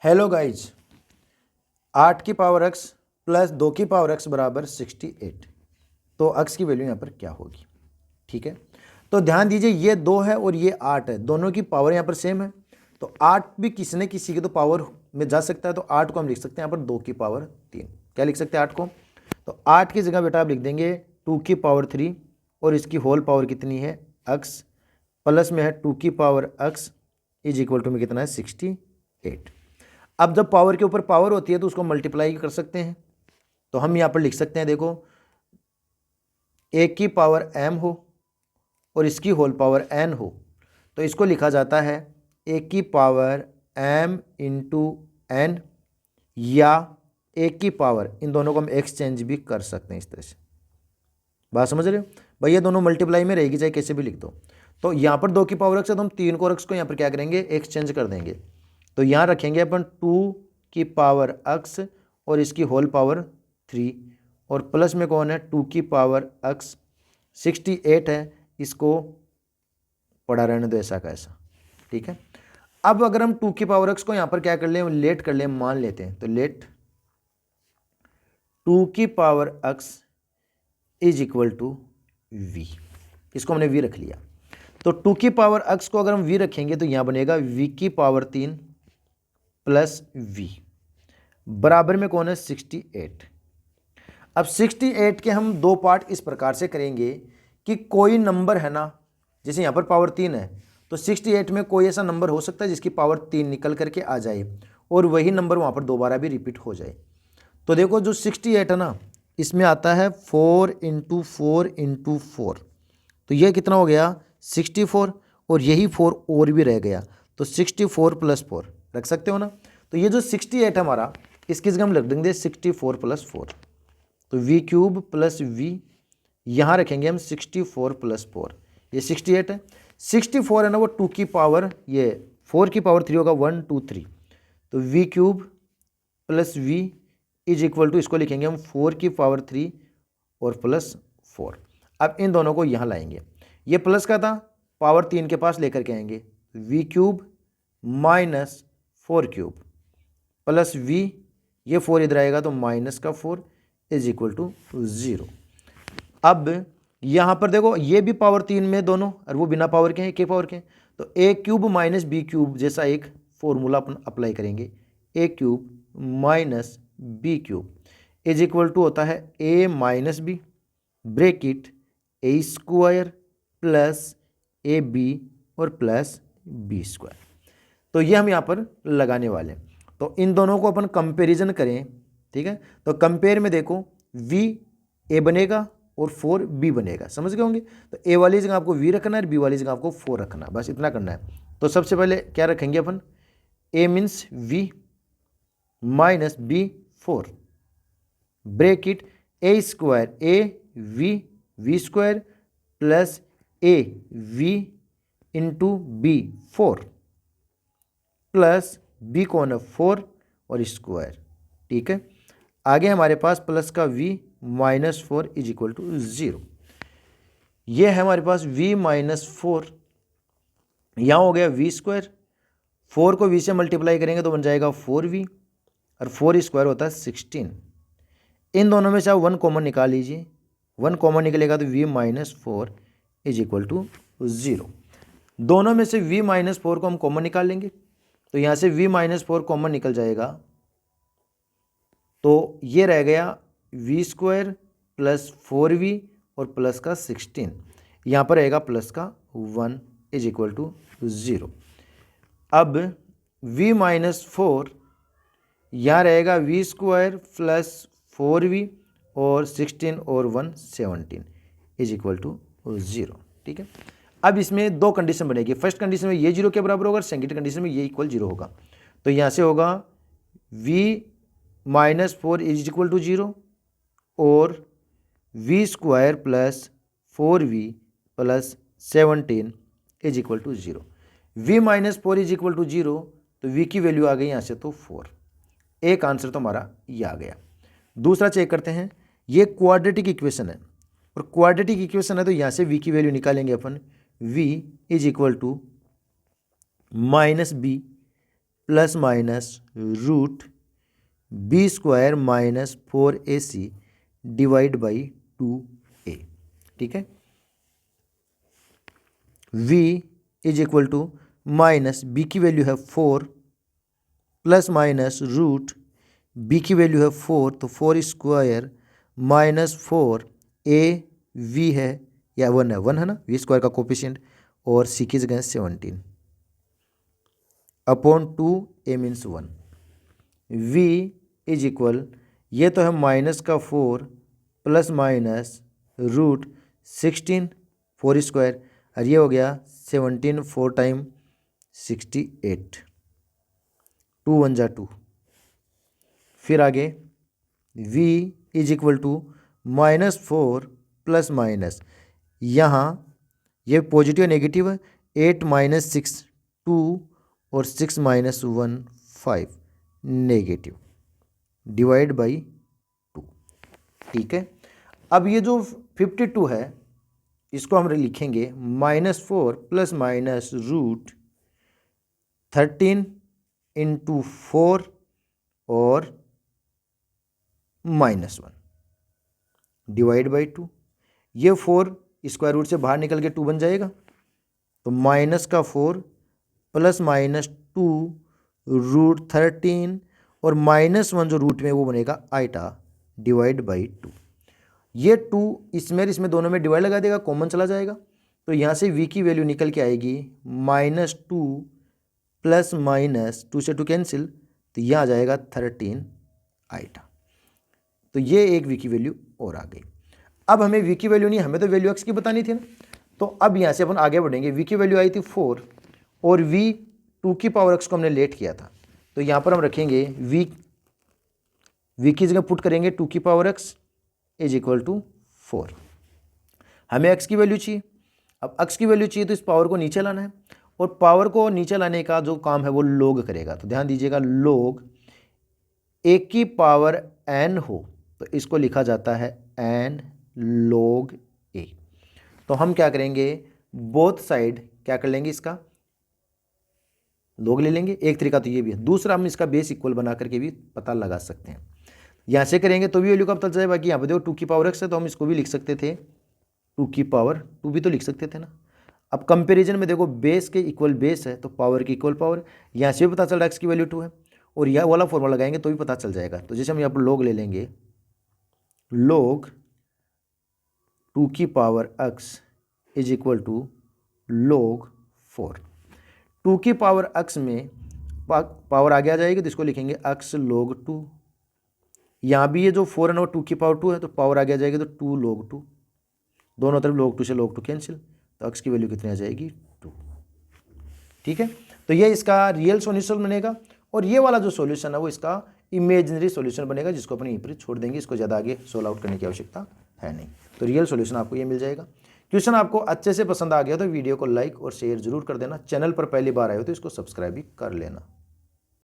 Hello guys, 8 की power x plus 2 की power x बराबर 68। तो x की वैल्यू यहाँ पर क्या होगी? ठीक है, तो ध्यान दीजिए ये 2 है और ये 8 है, दोनों की पावर यहाँ पर सेम है। तो 8 भी किसी न किसी की तो पावर में जा सकता है, तो 8 को हम लिख सकते हैं यहाँ पर 2 की पावर 3। क्या लिख सकते हैं 8 को? तो 8 की जगह बेटा आप लिख देंगे 2 की पावर 3 और इसकी होल पावर कितनी है x, प्लस में है 2 की power x is equal to में कितना है 68। अब जब पावर के ऊपर पावर होती है तो उसको मल्टीप्लाई कर सकते हैं। तो हम यहाँ पर लिख सकते हैं, देखो a की पावर m हो और इसकी होल पावर n हो, तो इसको लिखा जाता है a की पावर m इंटू n, या a की पावर, इन दोनों को हम एक्सचेंज भी कर सकते हैं इस तरह से। बात समझ रहे हो भाई? ये दोनों मल्टीप्लाई में रहेगी, चाहे कैसे भी लिख दो। तो यहाँ पर 2 की पावर x है तो हम 3 को x को यहाँ पर क्या करेंगे, एक्सचेंज कर देंगे। तो यहाँ रखेंगे अपन 2 की पावर x और इसकी होल पावर 3, और प्लस में कौन है 2 की पावर x, 68 है, इसको पढ़ा रहने दो ऐसा का ऐसा। ठीक है, अब अगर हम 2 की पावर x को यहाँ पर क्या कर लें, लेट कर लें, मान लेते हैं। तो लेट 2 की power x is equal to v, इसको हमने v रख लिया। तो 2 की पावर x को अगर हम v रखेंगे तो यहाँ बनेगा v की पावर 3 प्लस v, बराबर में कौन है 68। अब 68 के हम दो पार्ट इस प्रकार से करेंगे कि कोई नंबर है ना, जैसे यहाँ पर पावर 3 है, तो 68 में कोई ऐसा नंबर हो सकता है जिसकी पावर 3 निकल करके आ जाए और वही नंबर वहाँ पर दोबारा भी रिपीट हो जाए। तो देखो जो 68 है ना, इसमें आता है 4 इंटू 4 इंटू 4, तो यह कितना हो गया 64, और यही 4 और भी रह गया, तो 64 प्लस 4 रख सकते हो ना। तो ये जो 68 हमारा, इसकी जगह हम रख देंगे 64 प्लस 4, तो v क्यूब प्लस v, यहाँ रखेंगे हम 64 प्लस 4, ये 68 है। 64 है ना वो 2 की पावर, ये 4 की पावर 3 होगा, 1 2 3, तो v cube plus v is equal to, इसको लिखेंगे हम 4 की पावर 3 और प्लस 4। अब इन दोनों को यहाँ लाएंगे, ये प्लस का था, पावर 3 के पास लेकर के आएंगे, v cube minus 4 cube plus v, ये 4 इधर आएगा तो माइनस का 4 इज इक्वल टू 0। अब यहाँ पर देखो ये भी पावर 3 में दोनों, और वो बिना पावर के हैं, के पावर के हैं, तो a cube minus b cube जैसा एक फॉर्मूला अपन अप्लाई करेंगे, a cube minus b cube is equal to होता है a minus b, bracket a square plus a b और प्लस बी स्क्वायर। तो ये हम यहाँ पर लगाने वाले हैं। तो इन दोनों को अपन कंपेरिजन करें, ठीक है, तो कंपेयर में देखो v a बनेगा और 4 b बनेगा, समझ गए होंगे। तो a वाली जगह आपको v रखना है और b वाली जगह आपको 4 रखना है, बस इतना करना है। तो सबसे पहले क्या रखेंगे अपन, a means v minus b 4, bracket a square a v square plus a v into b 4 plus b कौन है 4 और स्क्वायर। ठीक है, आगे हमारे पास प्लस का v minus 4 is equal to 0। ये है हमारे पास v माइनस 4, यहाँ हो गया v स्क्वायर, 4 को v से मल्टीप्लाई करेंगे तो बन जाएगा 4v, और 4 स्क्वायर होता है 16। इन दोनों में से आप 1 कॉमन निकाल लीजिए, 1 कॉमन निकलेगा तो v minus 4 is equal to 0। दोनों में से v माइनस 4 को हम कॉमन निकाल लेंगे, तो यहाँ से v माइनस 4 कॉमन निकल जाएगा, तो ये रह गया v स्क्वायर प्लस 4v और प्लस का 16, यहाँ पर रहेगा प्लस का 1 इज इक्वल टू 0। अब v माइनस 4, यहाँ रहेगा v स्क्वायर प्लस 4v और 16 और 1 17 इज इक्वल टू 0। ठीक है, अब इसमें दो कंडीशन बनेगी, फर्स्ट कंडीशन में ये 0 के बराबर होगा, सेकंड कंडीशन में ये इक्वल 0 होगा। तो यहाँ से होगा v minus 4 is equal to 0 और v square plus 4v plus 17 is equal to 0। v minus 4 is equal to 0, तो v की वैल्यू आ गई यहाँ से तो 4। एक आंसर तो हमारा ये आ गया। दूसरा चेक करते हैं, ये क्वाड्रेटिक इक्वेशन है, और क्वाड्रेटिक इक्वेशन है तो यहाँ से v की वैल्यू निकालेंगे अपन, v is equal to minus b plus minus root b square minus 4ac divide by 2a। ठीक है, v is equal to minus b की वैल्यू है 4 प्लस माइनस रूट बी की वैल्यू है 4, तो 4 स्क्वायर माइनस 4 a v है या 1 है ना, वी स्क्वायर का कोफिशिएंट, और सी की जगह 17 upon 2a means 1। v is equal, ये तो है माइनस का 4 प्लस माइनस रूट 16 4 स्क्वायर, और ये हो गया 17 4 टाइम 68, 2 1 जा 2। फिर आगे v is equal to minus 4 plus minus, यहाँ ये पॉजिटिव नेगेटिव है, 8 माइनस 6 2 और 6 माइनस 1 5 नेगेटिव डिवाइड बाई 2। ठीक है, अब ये जो 52 है इसको हम लिखेंगे -4 प्लस माइनस रूट 13 इंटू 4 और -1 डिवाइड बाई 2। ये 4 स्क्वायर रूट से बाहर निकल के 2 बन जाएगा, तो माइनस का 4 प्लस माइनस 2 रूट 13 और -1 जो रूट में वो बनेगा आइटा डिवाइड बाई 2। ये 2 इसमें दोनों में डिवाइड लगा देगा, कॉमन चला जाएगा, तो यहाँ से v की वैल्यू निकल के आएगी -2 प्लस माइनस 2 से 2 कैंसिल, तो यह आ जाएगा 13 आइटा। तो ये एक v की वैल्यू और आ गई। अब हमें v की वैल्यू नहीं, हमें तो वैल्यू x की बतानी थी ना, तो अब यहाँ से अपन आगे बढ़ेंगे। v की वैल्यू आई थी 4 और v 2 की पावर x को हमने लेट किया था, तो यहाँ पर हम रखेंगे v की जगह पुट करेंगे 2 की power x is equal to 4। हमें x की वैल्यू चाहिए, अब x की वैल्यू चाहिए तो इस पावर को नीचे लाना है, और पावर को नीचे लाने का जो काम है वो log करेगा। तो ध्यान दीजिएगा, log a की पावर n हो तो इसको लिखा जाता है n log a। तो हम क्या करेंगे, बोथ साइड क्या कर लेंगे, इसका log ले लेंगे। एक तरीका तो ये भी है, दूसरा हम इसका बेस इक्वल बना करके भी पता लगा सकते हैं। यहाँ से करेंगे तो भी वैल्यू का पता चल जाए। बाकी यहाँ पे देखो 2 की पावर x है, तो हम इसको भी लिख सकते थे 2 की पावर 2 भी तो लिख सकते थे ना। अब कंपैरिजन में देखो, बेस के इक्वल बेस है तो पावर की इक्वल पावर, यहाँ से भी पता चल रहा है x की वैल्यू 2 है, और यह वाला फॉर्मूला लगाएंगे तो भी पता चल जाएगा। तो जैसे हम यहाँ पर log ले लेंगे, log 2 की power x is equal to log 4। 2 की पावर x में पावर आगे आ जाएगी तो इसको लिखेंगे x log 2। यहाँ भी ये जो 4 है ना वो 2 की पावर 2 है, तो पावर आगे आ जाएगी तो 2 log 2, दोनों तरफ log 2 से log 2 कैंसिल, तो x की वैल्यू कितनी आ जाएगी 2। ठीक है, तो ये इसका रियल सॉल्यूशन बनेगा, और ये वाला जो सॉल्यूशन है वो इसका इमेजिनरी सॉल्यूशन बनेगा, जिसको अपन यहीं पर छोड़ देंगे, इसको ज़्यादा आगे सोल्व आउट करने की आवश्यकता है नहीं। तो रियल सॉल्यूशन आपको ये मिल जाएगा। क्वेश्चन आपको अच्छे से पसंद आ गया तो वीडियो को लाइक और शेयर जरूर कर देना। चैनल पर पहली बार आए हो तो इसको सब्सक्राइब भी कर लेना।